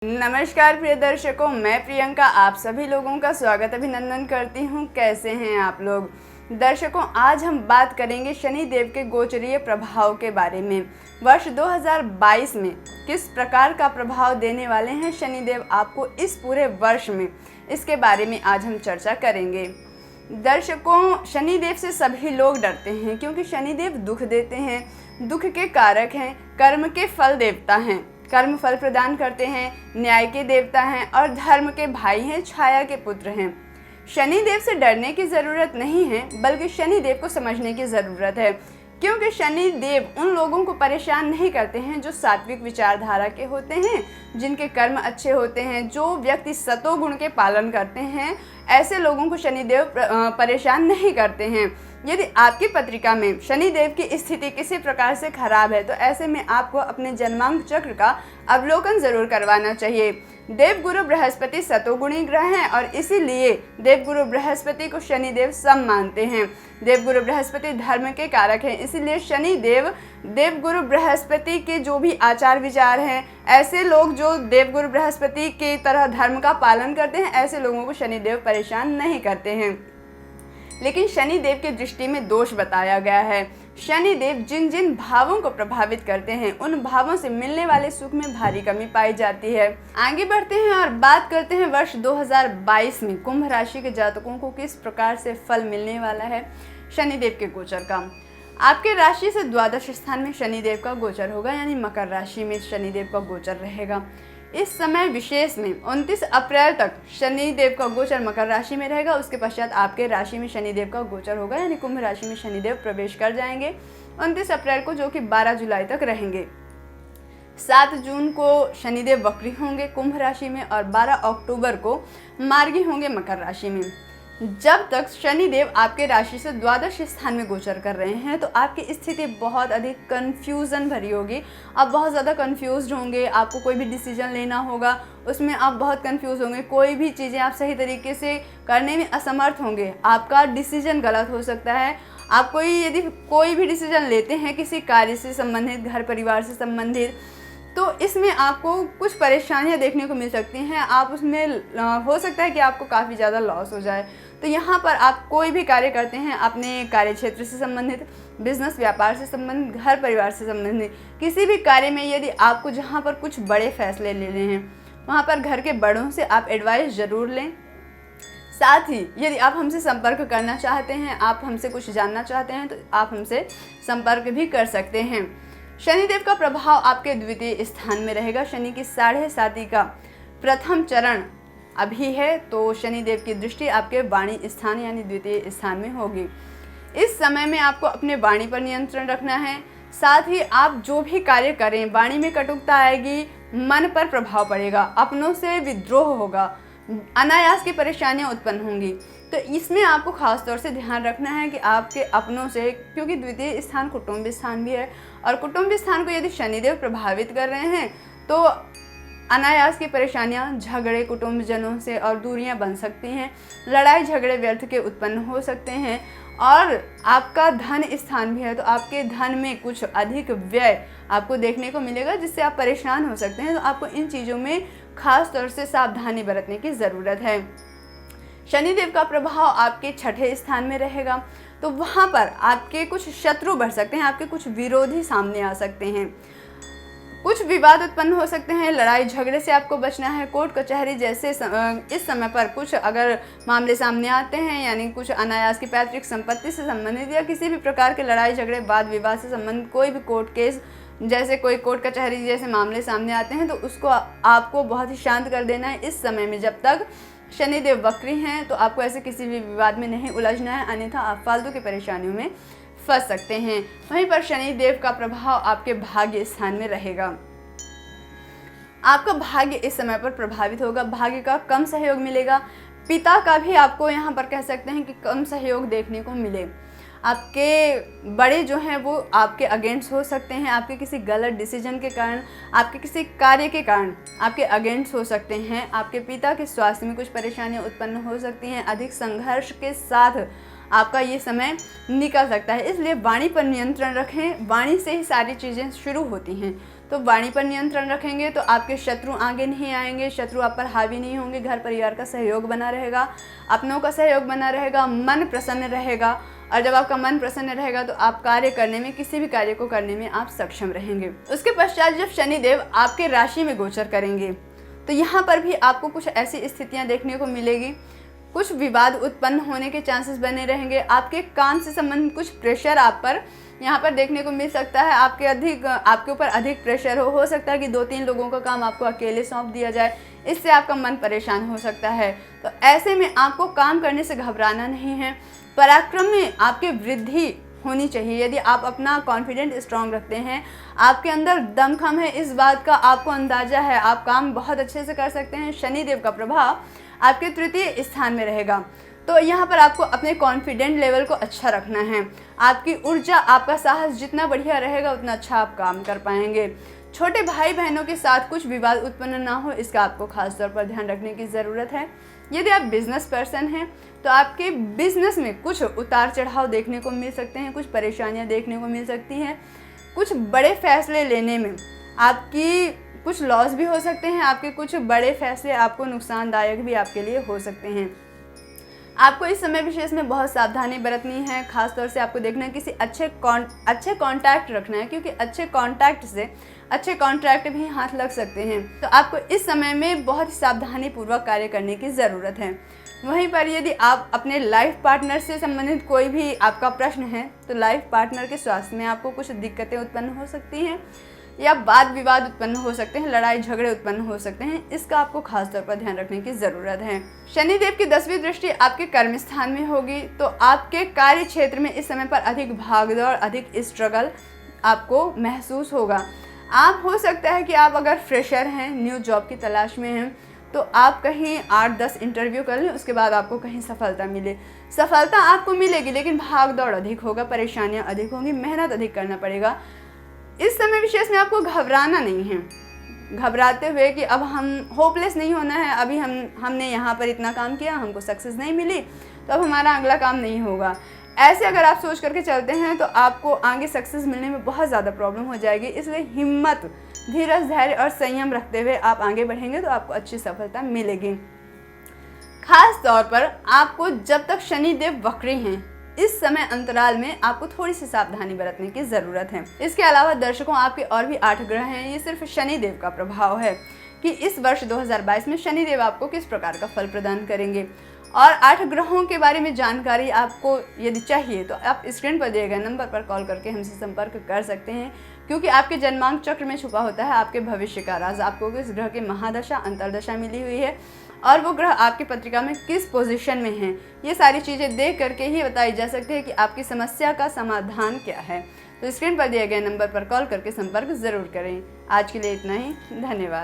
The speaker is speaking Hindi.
नमस्कार प्रिय दर्शकों, मैं प्रियंका आप सभी लोगों का स्वागत अभिनंदन करती हूं। कैसे हैं आप लोग? दर्शकों, आज हम बात करेंगे शनि देव के गोचरीय प्रभाव के बारे में। वर्ष 2022 में किस प्रकार का प्रभाव देने वाले हैं शनि देव आपको इस पूरे वर्ष में, इसके बारे में आज हम चर्चा करेंगे। दर्शकों, शनि देव से सभी लोग डरते हैं क्योंकि शनि देव दुख देते हैं, दुख के कारक हैं, कर्म के फल देवता हैं, कर्म फल प्रदान करते हैं, न्याय के देवता हैं और धर्म के भाई हैं, छाया के पुत्र हैं। शनि देव से डरने की ज़रूरत नहीं है, बल्कि शनि देव को समझने की ज़रूरत है, क्योंकि शनि देव उन लोगों को परेशान नहीं करते हैं जो सात्विक विचारधारा के होते हैं, जिनके कर्म अच्छे होते हैं, जो व्यक्ति सतोगुण के पालन करते हैं। ऐसे लोगों को शनि देव परेशान नहीं करते हैं। यदि आपकी पत्रिका में शनि देव की स्थिति किसी प्रकार से खराब है तो ऐसे में आपको अपने जन्मांक चक्र का अवलोकन जरूर करवाना चाहिए। देवगुरु बृहस्पति सतोगुणी ग्रह हैं और इसीलिए देवगुरु बृहस्पति को शनि देव सम मानते हैं। देवगुरु बृहस्पति धर्म के कारक हैं, इसीलिए शनि देव देवगुरु बृहस्पति के जो भी आचार विचार हैं, ऐसे लोग जो देवगुरु बृहस्पति की तरह धर्म का पालन करते हैं, ऐसे लोगों को शनि देव परेशान नहीं करते हैं। लेकिन शनि देव की दृष्टि में दोष बताया गया है। शनि देव जिन जिन भावों को प्रभावित करते हैं, उन भावों से मिलने वाले सुख में भारी कमी पाई जाती है। आगे बढ़ते हैं और बात करते हैं वर्ष 2022 में कुंभ राशि के जातकों को किस प्रकार से फल मिलने वाला है शनि देव के गोचर का। आपके राशि से द्वादश स्थान में शनि देव का गोचर होगा, यानी मकर राशि में शनि देव का गोचर रहेगा। इस समय विशेष में 29 अप्रैल तक शनि देव का गोचर मकर राशि में रहेगा। उसके पश्चात आपके राशि में शनि देव का गोचर होगा, यानी कुंभ राशि में शनि देव प्रवेश कर जाएंगे 29 अप्रैल को, जो कि 12 जुलाई तक रहेंगे। 7 जून को शनि देव वक्री होंगे कुंभ राशि में और 12 अक्टूबर को मार्गी होंगे मकर राशि में। जब तक शनि देव आपके राशि से द्वादश स्थान में गोचर कर रहे हैं तो आपकी स्थिति बहुत अधिक कंफ्यूजन भरी होगी। आप बहुत ज़्यादा कंफ्यूज्ड होंगे, आपको कोई भी डिसीजन लेना होगा, उसमें आप बहुत कंफ्यूज होंगे, कोई भी चीज़ें आप सही तरीके से करने में असमर्थ होंगे, आपका डिसीजन गलत हो सकता है। आप यदि कोई भी डिसीजन लेते हैं किसी कार्य से संबंधित, घर परिवार से संबंधित, तो इसमें आपको कुछ परेशानियां देखने को मिल सकती हैं। आप उसमें हो सकता है कि आपको काफ़ी ज़्यादा लॉस हो जाए। तो यहाँ पर आप कोई भी कार्य करते हैं अपने कार्य क्षेत्र से संबंधित, बिजनेस व्यापार से संबंधित, घर परिवार से संबंधित किसी भी कार्य में यदि आपको जहाँ पर कुछ बड़े फैसले लेने हैं, वहाँ पर घर के बड़ों से आप एडवाइस ज़रूर लें। साथ ही यदि आप हमसे संपर्क करना चाहते हैं, आप हमसे कुछ जानना चाहते हैं, तो आप हमसे संपर्क भी कर सकते हैं। शनिदेव का प्रभाव आपके द्वितीय स्थान में रहेगा। शनि की 7.5 का प्रथम चरण अभी है, तो शनिदेव की दृष्टि आपके वाणी स्थान यानी द्वितीय स्थान में होगी। इस समय में आपको अपने वाणी पर नियंत्रण रखना है। साथ ही आप जो भी कार्य करें, वाणी में कटुकता आएगी, मन पर प्रभाव पड़ेगा, अपनों से विद्रोह होगा, अनायास की परेशानियां उत्पन्न होंगी। तो इसमें आपको खास तौर से ध्यान रखना है कि आपके अपनों से, क्योंकि द्वितीय स्थान कुटुंब स्थान भी है और कुटुंब स्थान को यदि शनिदेव प्रभावित कर रहे हैं तो अनायास की परेशानियां, झगड़े कुटुंबजनों से और दूरियां बन सकती हैं, लड़ाई झगड़े व्यर्थ के उत्पन्न हो सकते हैं। और आपका धन स्थान भी है, तो आपके धन में कुछ अधिक व्यय आपको देखने को मिलेगा, जिससे आप परेशान हो सकते हैं। तो आपको इन चीज़ों में खास तौर से सावधानी बरतने की ज़रूरत है। शनिदेव का प्रभाव आपके 6ठे स्थान में रहेगा, तो वहाँ पर आपके कुछ शत्रु बढ़ सकते हैं, आपके कुछ विरोधी सामने आ सकते हैं, कुछ विवाद उत्पन्न हो सकते हैं, लड़ाई झगड़े से आपको बचना है। कोर्ट कचहरी जैसे इस समय पर कुछ अगर मामले सामने आते हैं, यानी कुछ अनायास की पैतृक संपत्ति से संबंधित या किसी भी प्रकार के लड़ाई झगड़े वाद विवाद से संबंधित कोई भी कोर्ट केस, जैसे कोई कोर्ट कचहरी जैसे मामले सामने आते हैं, तो उसको आपको बहुत ही शांत कर देना है इस समय में। जब तक शनिदेव वक्री हैं तो आपको ऐसे किसी भी विवाद में नहीं उलझना है, अन्यथा आप फालतू की परेशानियों में फंस सकते हैं। वहीं पर शनिदेव का प्रभाव आपके भाग्य स्थान में रहेगा। आपका भाग्य इस समय पर प्रभावित होगा, भाग्य का कम सहयोग मिलेगा। पिता का भी आपको यहाँ पर कह सकते हैं कि कम सहयोग देखने को मिले। आपके बड़े जो हैं वो आपके अगेंस्ट हो सकते हैं, आपके किसी गलत डिसीजन के कारण, आपके किसी कार्य के कारण आपके अगेंस्ट हो सकते हैं। आपके पिता के स्वास्थ्य में कुछ परेशानियां उत्पन्न हो सकती हैं। अधिक संघर्ष के साथ आपका ये समय निकल सकता है, इसलिए वाणी पर नियंत्रण रखें। वाणी से ही सारी चीज़ें शुरू होती हैं, तो वाणी पर नियंत्रण रखेंगे तो आपके शत्रु आगे नहीं आएंगे, शत्रु आप पर हावी नहीं होंगे, घर परिवार का सहयोग बना रहेगा, अपनों का सहयोग बना रहेगा, मन प्रसन्न रहेगा। और जब आपका मन प्रसन्न रहेगा तो आप कार्य करने में, किसी भी कार्य को करने में आप सक्षम रहेंगे। उसके पश्चात जब शनिदेव आपके राशि में गोचर करेंगे तो यहाँ पर भी आपको कुछ ऐसी स्थितियाँ देखने को मिलेगी, कुछ विवाद उत्पन्न होने के चांसेस बने रहेंगे। आपके काम से संबंधित कुछ प्रेशर आप पर यहाँ पर देखने को मिल सकता है, आपके ऊपर अधिक प्रेशर हो सकता है कि 2-3 लोगों का काम आपको अकेले सौंप दिया जाए, इससे आपका मन परेशान हो सकता है। तो ऐसे में आपको काम करने से घबराना नहीं है, पराक्रम में आपके वृद्धि होनी चाहिए। यदि आप अपना कॉन्फिडेंट स्ट्रांग रखते हैं, आपके अंदर दमखम है, इस बात का आपको अंदाजा है, आप काम बहुत अच्छे से कर सकते हैं। शनिदेव का प्रभाव आपके तृतीय स्थान में रहेगा, तो यहाँ पर आपको अपने कॉन्फिडेंट लेवल को अच्छा रखना है। आपकी ऊर्जा, आपका साहस जितना बढ़िया रहेगा उतना अच्छा आप काम कर पाएंगे। छोटे भाई बहनों के साथ कुछ विवाद उत्पन्न ना हो, इसका आपको खास तौर पर ध्यान रखने की ज़रूरत है। यदि आप बिजनेस पर्सन हैं तो आपके बिजनेस में कुछ उतार चढ़ाव देखने को मिल सकते हैं, कुछ परेशानियां देखने को मिल सकती हैं, कुछ बड़े फैसले लेने में आपकी कुछ लॉस भी हो सकते हैं, आपके कुछ बड़े फैसले आपको नुकसानदायक भी आपके लिए हो सकते हैं। आपको इस समय विशेष में बहुत सावधानी बरतनी है, खास तौर से आपको देखना है किसी अच्छे कॉन्टैक्ट रखना है, क्योंकि अच्छे कॉन्टैक्ट से अच्छे कॉन्ट्रैक्ट भी हाथ लग सकते हैं। तो आपको इस समय में बहुत ही सावधानी पूर्वक कार्य करने की ज़रूरत है। वहीं पर यदि आप अपने लाइफ पार्टनर से संबंधित कोई भी आपका प्रश्न है तो लाइफ पार्टनर के स्वास्थ्य में आपको कुछ दिक्कतें उत्पन्न हो सकती हैं या वाद विवाद उत्पन्न हो सकते हैं, लड़ाई झगड़े उत्पन्न हो सकते हैं, इसका आपको खास तौर पर ध्यान रखने की ज़रूरत है। शनिदेव की 10वीं दृष्टि आपके कर्म स्थान में होगी, तो आपके कार्य क्षेत्र में इस समय पर अधिक भागदौड़, अधिक स्ट्रगल आपको महसूस होगा। आप हो सकता है कि आप अगर फ्रेशर हैं, न्यू जॉब की तलाश में हैं, तो आप कहीं 8-10 इंटरव्यू कर लें, उसके बाद आपको कहीं सफलता मिले। सफलता आपको मिलेगी लेकिन भाग दौड़ अधिक होगा, परेशानियां अधिक होंगी, मेहनत अधिक करना पड़ेगा। इस समय विशेष में आपको घबराना नहीं है, घबराते हुए कि अब हम होपलेस नहीं होना है, अभी हमने यहाँ पर इतना काम किया, हमको सक्सेस नहीं मिली तो अब हमारा अगला काम नहीं होगा। ऐसे अगर आप सोच करके चलते हैं तो आपको आगे सक्सेस मिलने में बहुत ज़्यादा प्रॉब्लम हो जाएगी। इसलिए हिम्मत, धीरज, धैर्य और संयम रखते हुए आप आगे बढ़ेंगे तो आपको अच्छी सफलता मिलेगी। खास तौर पर आपको जब तक शनिदेव वक्री हैं, इस समय अंतराल में आपको थोड़ी सी सावधानी बरतने की ज़रूरत है। इसके अलावा दर्शकों, आपके और भी 8 ग्रह हैं, ये सिर्फ शनिदेव का प्रभाव है कि इस वर्ष 2022 में शनिदेव आपको किस प्रकार का फल प्रदान करेंगे। और 8 ग्रहों के बारे में जानकारी आपको यदि चाहिए तो आप स्क्रीन पर दिए गए नंबर पर कॉल करके हमसे संपर्क कर सकते हैं, क्योंकि आपके जन्मांक चक्र में छुपा होता है आपके भविष्य का राज। आपको किस ग्रह की महादशा, अंतर्दशा मिली हुई है और वो ग्रह आपकी पत्रिका में किस पोजीशन में है, ये सारी चीज़ें देख करके ही बताई जा सकती है कि आपकी समस्या का समाधान क्या है। तो स्क्रीन पर दिए गए नंबर पर कॉल करके संपर्क ज़रूर करें। आज के लिए इतना ही, धन्यवाद।